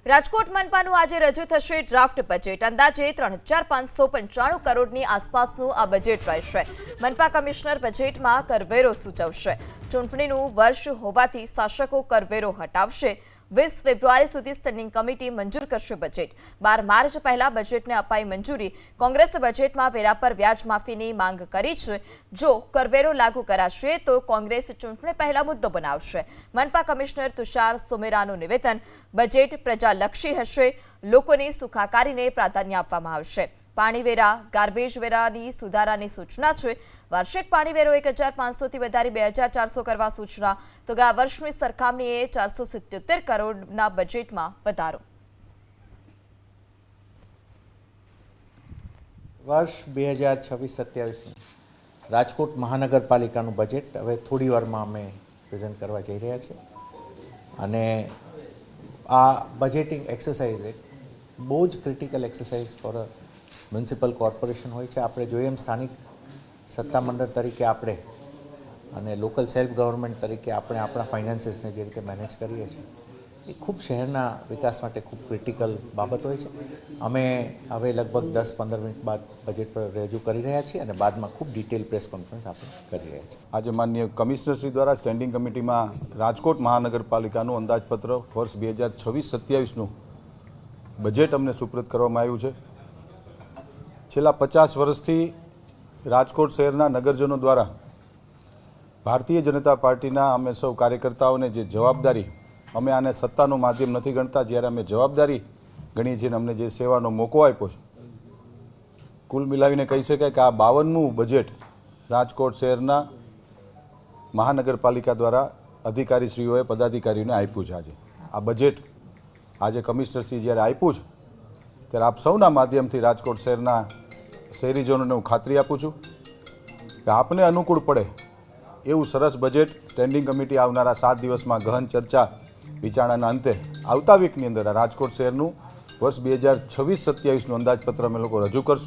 રાજકોટ મનપાનું આજે રજૂ થશે ડ્રાફ્ટ બજેટ। અંદાજે 3595 કરોડની આસપાસનું આ બજેટ રહેશે। મનપા કમિશનર બજેટમાં કરવેરો સૂચવશે। ચૂંટણીનું વર્ષ હોવાથી શાસકો કરવેરો હટાવશે। 20 ફેબ્રુઆરી સુધી સ્ટેન્ડિંગ કમિટી મંજૂર કરશે બજેટ। 12 માર્ચ પહેલા બજેટને અપાઈ મંજૂરી। કોંગ્રેસ બજેટમાં વેરા પર વ્યાજ માફીની માંગ કરી છે। જો કરવેરો લાગુ કરાશે તો કોંગ્રેસ ચૂંટણી પહેલા મુદ્દો બનાવશે। મનપા કમિશનર તુષાર સુમેરાનું નિવેદન, બજેટ પ્રજાલક્ષી હશે, લોકોની સુખાકારીને પ્રાધાન્ય આપવામાં આવશે। પાણી વેરા, ગાર્બેજ વેરાની સુધારાની સૂચના છે। વાર્ષિક પાણી વેરો 1500 થી વધારી 2400 કરવા સૂચના। તો ગયા વર્ષની સરખામણીએ 477 કરોડના બજેટમાં વધારો। વર્ષ 2026-27 રાજકોટ મહાનગરપાલિકાનું બજેટ હવે થોડી વારમાં અમે પ્રેઝન્ટ કરવા જઈ રહ્યા છીએ અને આ બજેટિંગ એક્સરસાઇઝ એક બહુ જ critical exercise for a municipal corporation હોય છે। આપણે જોઈએ એમ સ્થાનિક સત્તામંડળ તરીકે આપણે અને લોકલ સેલ્ફ ગવર્મેન્ટ તરીકે આપણે આપણા ફાઇનાન્સીસને જે રીતે મેનેજ કરીએ છીએ એ ખૂબ શહેરના વિકાસ માટે ખૂબ ક્રિટિકલ બાબત હોય છે। અમે હવે લગભગ 10-15 મિનિટ બાદ બજેટ પર રજૂ કરી રહ્યા છીએ અને બાદમાં ખૂબ ડિટેલ પ્રેસ કોન્ફરન્સ આપણે કરી રહ્યા છીએ। આજે માનનીય કમિશનરશ્રી દ્વારા સ્ટેન્ડિંગ કમિટીમાં રાજકોટ મહાનગરપાલિકાનું અંદાજપત્ર વર્ષ 2026-27નું બજેટ અમને સુપ્રત કરવામાં આવ્યું છે। છેલ્લા 50 વર્ષથી રાજકોટ શહેરના નગરજનો દ્વારા ભારતીય જનતા પાર્ટીના અમે સૌ કાર્યકર્તાઓને જે જવાબદારી, અમે આને સત્તાનું માધ્યમ નથી ગણતા, જ્યારે અમે જવાબદારી ગણીએ છીએ, અમને જે સેવાનો મોકો આપ્યો છે, કુલ મિલાવીને કહી શકાય કે આ 52મું બજેટ રાજકોટ શહેરના મહાનગરપાલિકા દ્વારા અધિકારીશ્રીઓએ પદાધિકારીઓને આપ્યું છે। આ બજેટ આજે કમિશનરશ્રી જ્યારે આપ્યું છે ત્યારે આપ સૌના માધ્યમથી રાજકોટ શહેરના શહેરીજનોને હું ખાતરી આપું છું કે આપને અનુકૂળ પડે એવું સરસ બજેટ સ્ટેન્ડિંગ કમિટી આવનારા 7 દિવસમાં ગહન ચર્ચા વિચારણાના અંતે આવતા વીકની અંદર રાજકોટ શહેરનું વર્ષ 2026-27નું અંદાજપત્ર અમે લોકો રજૂ કરશું।